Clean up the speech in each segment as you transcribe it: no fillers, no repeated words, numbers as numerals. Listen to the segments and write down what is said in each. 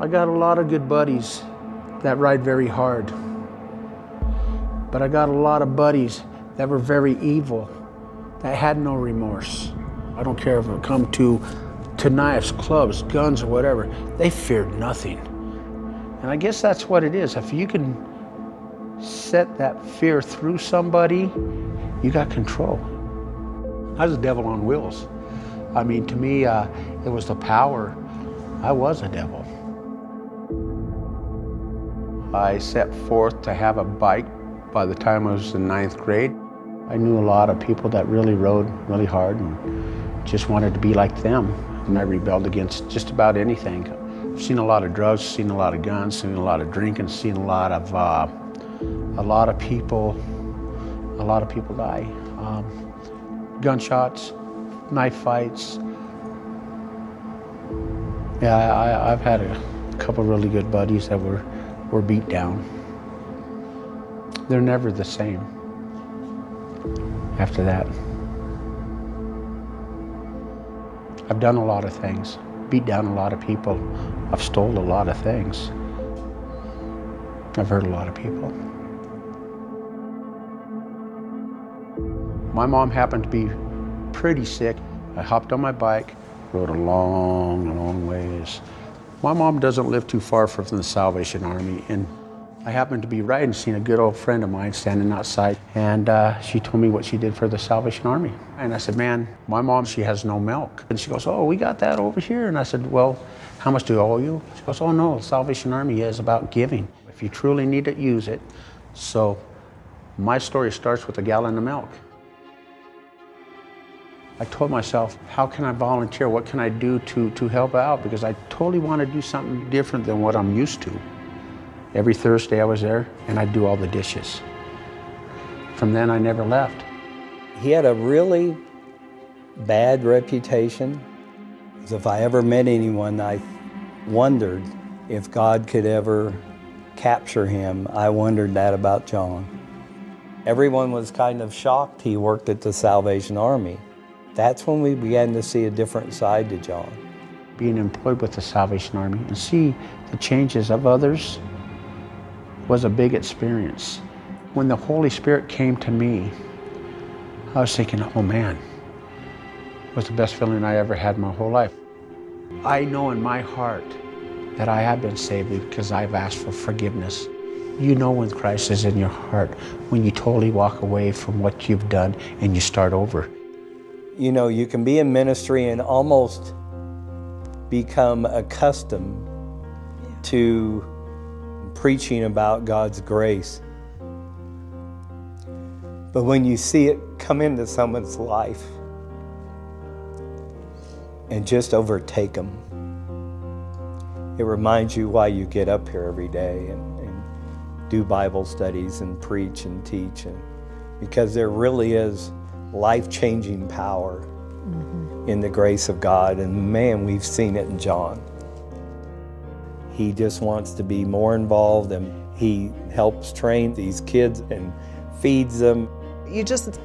I got a lot of good buddies that ride very hard. But I got a lot of buddies that were very evil, that had no remorse. I don't care if it come to knives, clubs, guns, or whatever. They feared nothing. And I guess that's what it is. If you can set that fear through somebody, you got control. I was a devil on wheels. I mean, to me, it was the power. I was a devil. I set forth to have a bike by the time I was in 9th grade. I knew a lot of people that really rode really hard and just wanted to be like them. And I rebelled against just about anything. I've seen a lot of drugs, seen a lot of guns, seen a lot of drinking, seen a lot of people die. Gunshots, knife fights. Yeah, I've had a couple really good buddies that were beat down. They're never the same after that. I've done a lot of things, beat down a lot of people. I've stole a lot of things. I've hurt a lot of people. My mom happened to be pretty sick. I hopped on my bike, rode a long, long ways. My mom doesn't live too far from the Salvation Army, and I happened to be riding, seen a good old friend of mine standing outside, and she told me what she did for the Salvation Army. And I said, man, my mom, she has no milk. And she goes, oh, we got that over here. And I said, well, how much do I owe you? She goes, oh no, Salvation Army is about giving. If you truly need it, use it. So my story starts with a gallon of milk. I told myself, how can I volunteer? What can I do to help out? Because I totally want to do something different than what I'm used to. Every Thursday I was there and I'd do all the dishes. From then I never left. He had a really bad reputation. If I ever met anyone, I wondered if God could ever capture him. I wondered that about John. Everyone was kind of shocked he worked at the Salvation Army. That's when we began to see a different side to John. Being employed with the Salvation Army and see the changes of others was a big experience. When the Holy Spirit came to me, I was thinking, oh man, it was the best feeling I ever had in my whole life. I know in my heart that I have been saved because I've asked for forgiveness. You know when Christ is in your heart, when you totally walk away from what you've done and you start over. You know, you can be in ministry and almost become accustomed to preaching about God's grace. But when you see it come into someone's life and just overtake them, it reminds you why you get up here every day and do Bible studies and preach and teach. Because there really is life-changing power in the grace of God. And man, we've seen it in John. He just wants to be more involved, and he helps train these kids and feeds them. You just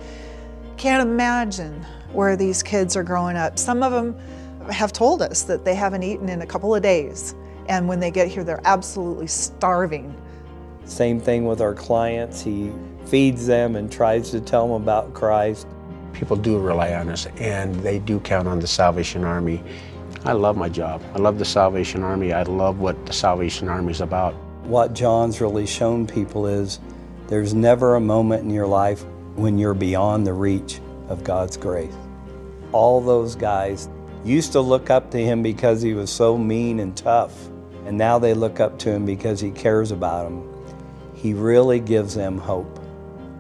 can't imagine where these kids are growing up. Some of them have told us that they haven't eaten in a couple of days, and when they get here, they're absolutely starving. Same thing with our clients. He feeds them and tries to tell them about Christ. People do rely on us, and they do count on the Salvation Army. I love my job. I love the Salvation Army. I love what the Salvation Army is about. What John's really shown people is there's never a moment in your life when you're beyond the reach of God's grace. All those guys used to look up to him because he was so mean and tough, and now they look up to him because he cares about them. He really gives them hope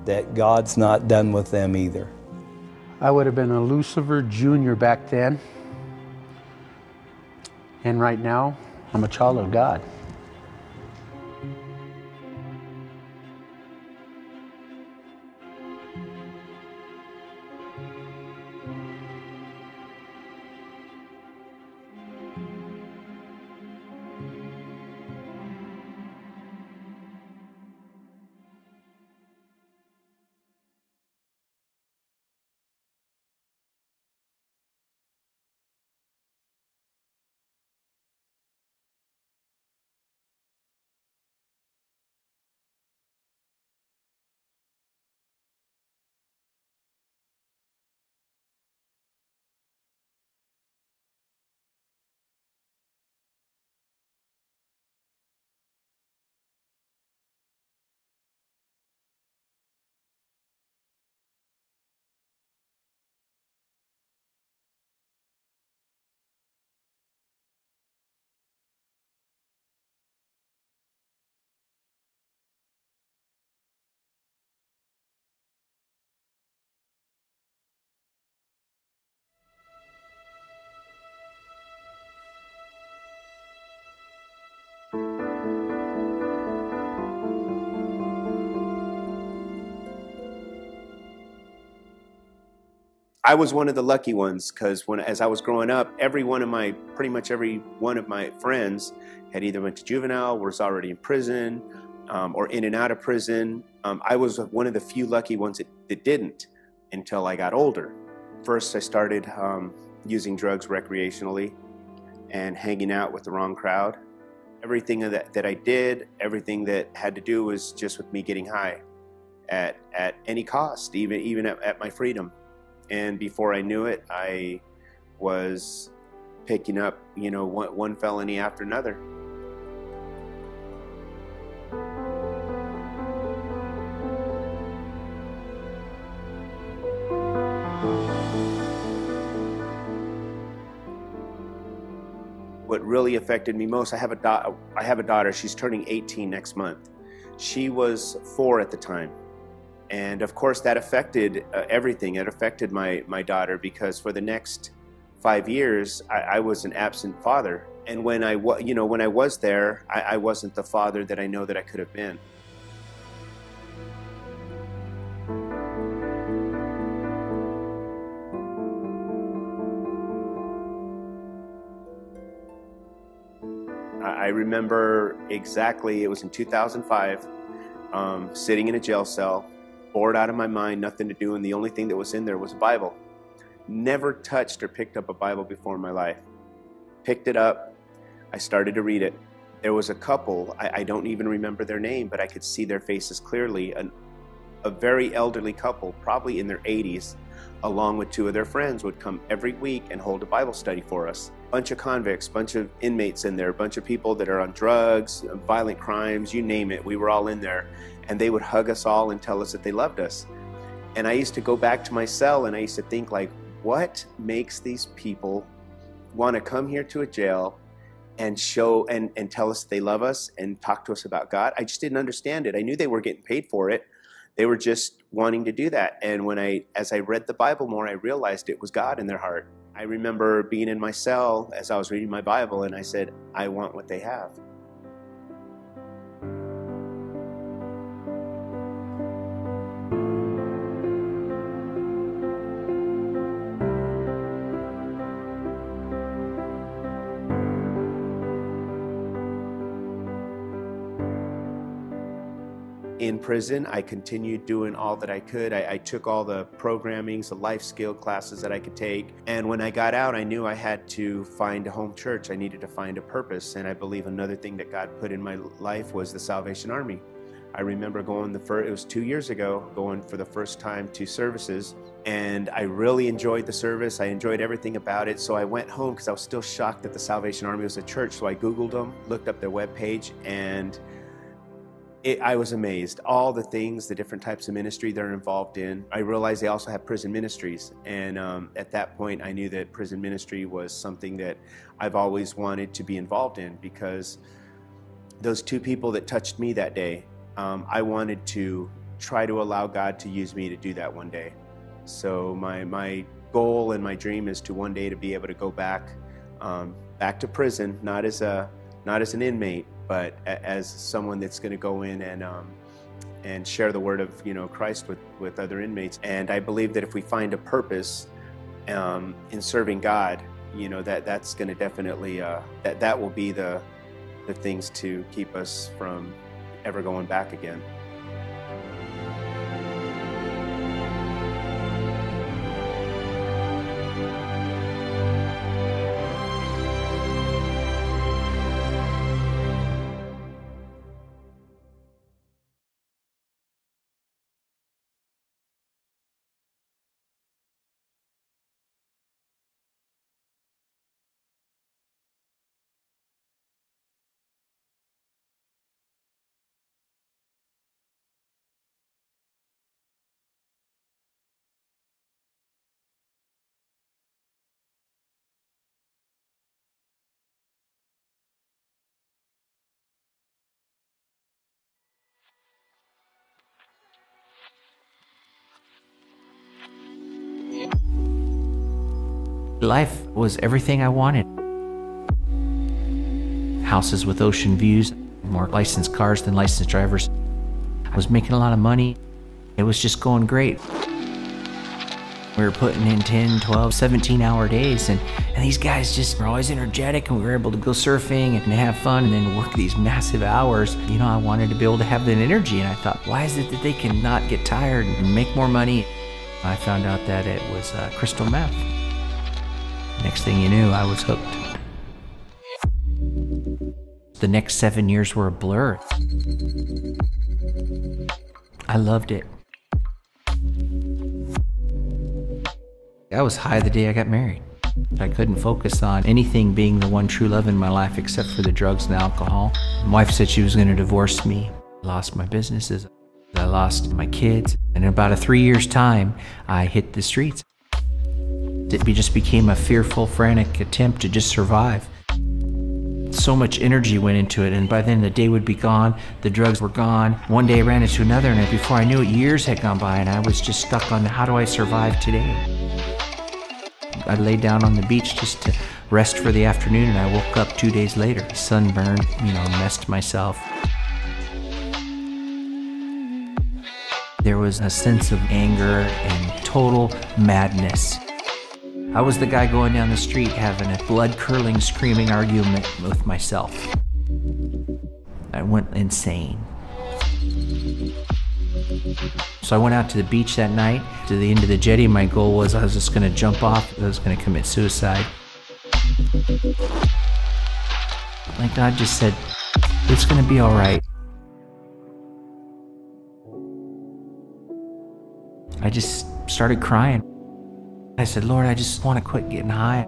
that God's not done with them either. I would have been a Lucifer Jr. back then. And right now, I'm a child of God. I was one of the lucky ones, because as I was growing up, pretty much every one of my friends had either went to juvenile, was already in prison, or in and out of prison. I was one of the few lucky ones that didn't until I got older. First, I started using drugs recreationally and hanging out with the wrong crowd. Everything that I did, everything that had to do was just with me getting high at any cost, even at my freedom. And before I knew it, I was picking up, one felony after another. What really affected me most, I have a daughter, she's turning 18 next month. She was 4 at the time. And of course that affected everything. It affected my daughter, because for the next 5 years, I was an absent father. And when I was there, I wasn't the father that I know that I could have been. I remember exactly, it was in 2005, sitting in a jail cell, bored out of my mind, nothing to do, and the only thing that was in there was a Bible. Never touched or picked up a Bible before in my life. Picked it up, I started to read it. There was a couple, I don't even remember their name, but I could see their faces clearly. A very elderly couple, probably in their 80s, along with 2 of their friends, would come every week and hold a Bible study for us. Bunch of convicts, bunch of inmates in there, a bunch of people that are on drugs, violent crimes, you name it, we were all in there. And they would hug us all and tell us that they loved us. And I used to go back to my cell and I used to think, like, what makes these people want to come here to a jail and show and tell us they love us and talk to us about God? I just didn't understand it. I knew they were getting paid for it. They were just wanting to do that. And as I read the Bible more, I realized it was God in their heart. I remember being in my cell as I was reading my Bible, and I said, I want what they have. In prison, I continued doing all that I could. I took all the programmings, the life skill classes that I could take. And when I got out, I knew I had to find a home church. I needed to find a purpose. And I believe another thing that God put in my life was the Salvation Army. I remember going it was 2 years ago, going for the first time to services. And I really enjoyed the service. I enjoyed everything about it. So I went home because I was still shocked that the Salvation Army was a church. So I Googled them, looked up their webpage, and I was amazed. All the things, the different types of ministry they're involved in. I realized they also have prison ministries. And at that point, I knew that prison ministry was something that I've always wanted to be involved in, because those 2 people that touched me that day, I wanted to try to allow God to use me to do that one day. So my goal and my dream is to one day to be able to go back to prison, not as an inmate, but as someone that's going to go in and share the word of Christ with other inmates. And I believe that if we find a purpose in serving God, that's going to definitely that will be the things to keep us from ever going back again. Life was everything I wanted. Houses with ocean views, more licensed cars than licensed drivers. I was making a lot of money. It was just going great. We were putting in 10, 12, 17-hour days, and these guys just were always energetic, and we were able to go surfing and have fun and then work these massive hours. You know, I wanted to be able to have that energy, and I thought, why is it that they cannot get tired and make more money? I found out that it was crystal meth. Next thing you knew, I was hooked. The next 7 years were a blur. I loved it. I was high the day I got married. I couldn't focus on anything being the one true love in my life except for the drugs and alcohol. My wife said she was going to divorce me. I lost my businesses. I lost my kids. And in about 3 years' time, I hit the streets. It just became a fearful, frantic attempt to just survive. So much energy went into it, and by then the day would be gone, the drugs were gone. One day I ran into another, and before I knew it, years had gone by, and I was just stuck on how do I survive today? I laid down on the beach just to rest for the afternoon, and I woke up 2 days later, sunburned, messed myself. There was a sense of anger and total madness. I was the guy going down the street having a blood-curdling, screaming argument with myself. I went insane. So I went out to the beach that night, to the end of the jetty. My goal was I was just going to jump off. I was going to commit suicide. Like God just said, it's going to be all right. I just started crying. I said, Lord, I just want to quit getting high.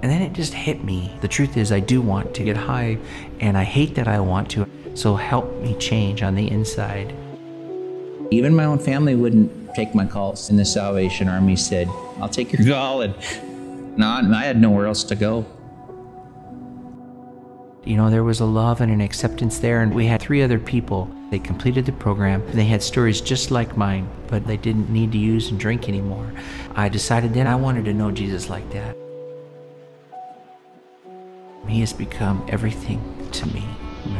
And then it just hit me. The truth is I do want to get high, and I hate that I want to. So help me change on the inside. Even my own family wouldn't take my calls. And the Salvation Army said, I'll take your call. And I had nowhere else to go. There was a love and an acceptance there, and we had 3 other people. They completed the program. They had stories just like mine, but they didn't need to use and drink anymore. I decided then I wanted to know Jesus like that. He has become everything to me.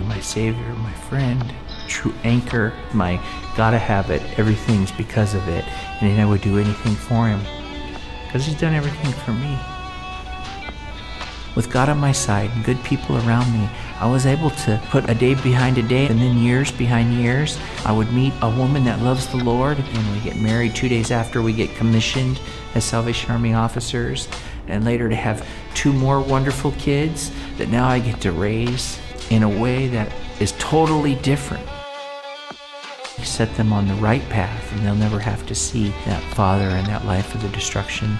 My Savior, my friend, true anchor, my gotta have it. Everything's because of it. And I would do anything for him because he's done everything for me. With God on my side and good people around me, I was able to put a day behind a day, and then years behind years. I would meet a woman that loves the Lord, and we get married 2 days after we get commissioned as Salvation Army officers, and later to have 2 more wonderful kids that now I get to raise in a way that is totally different. I set them on the right path, and they'll never have to see that father and that life of the destruction.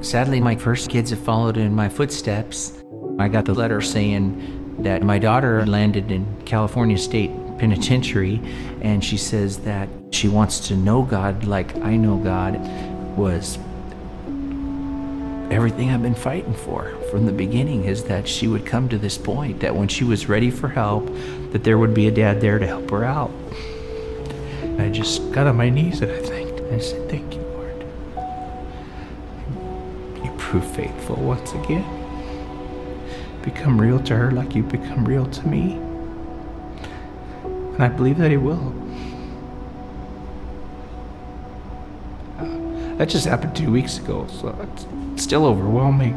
Sadly, my first kids have followed in my footsteps. I got the letter saying that my daughter landed in California State Penitentiary, and she says that she wants to know God like I know God. Was everything I've been fighting for from the beginning, is that she would come to this point, that when she was ready for help, that there would be a dad there to help her out. I just got on my knees and I thanked him. I said, thank you, Lord. You prove faithful once again. Become real to her like you become real to me. And I believe that he will. That just happened 2 weeks ago, so it's still overwhelming.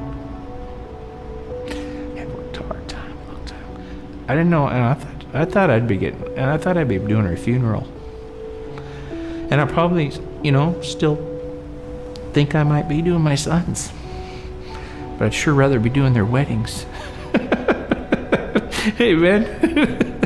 I've worked a hard time, long time. I didn't know, and I thought I'd be doing her funeral. And I probably, still think I might be doing my sons. But I'd sure rather be doing their weddings. Hey, man.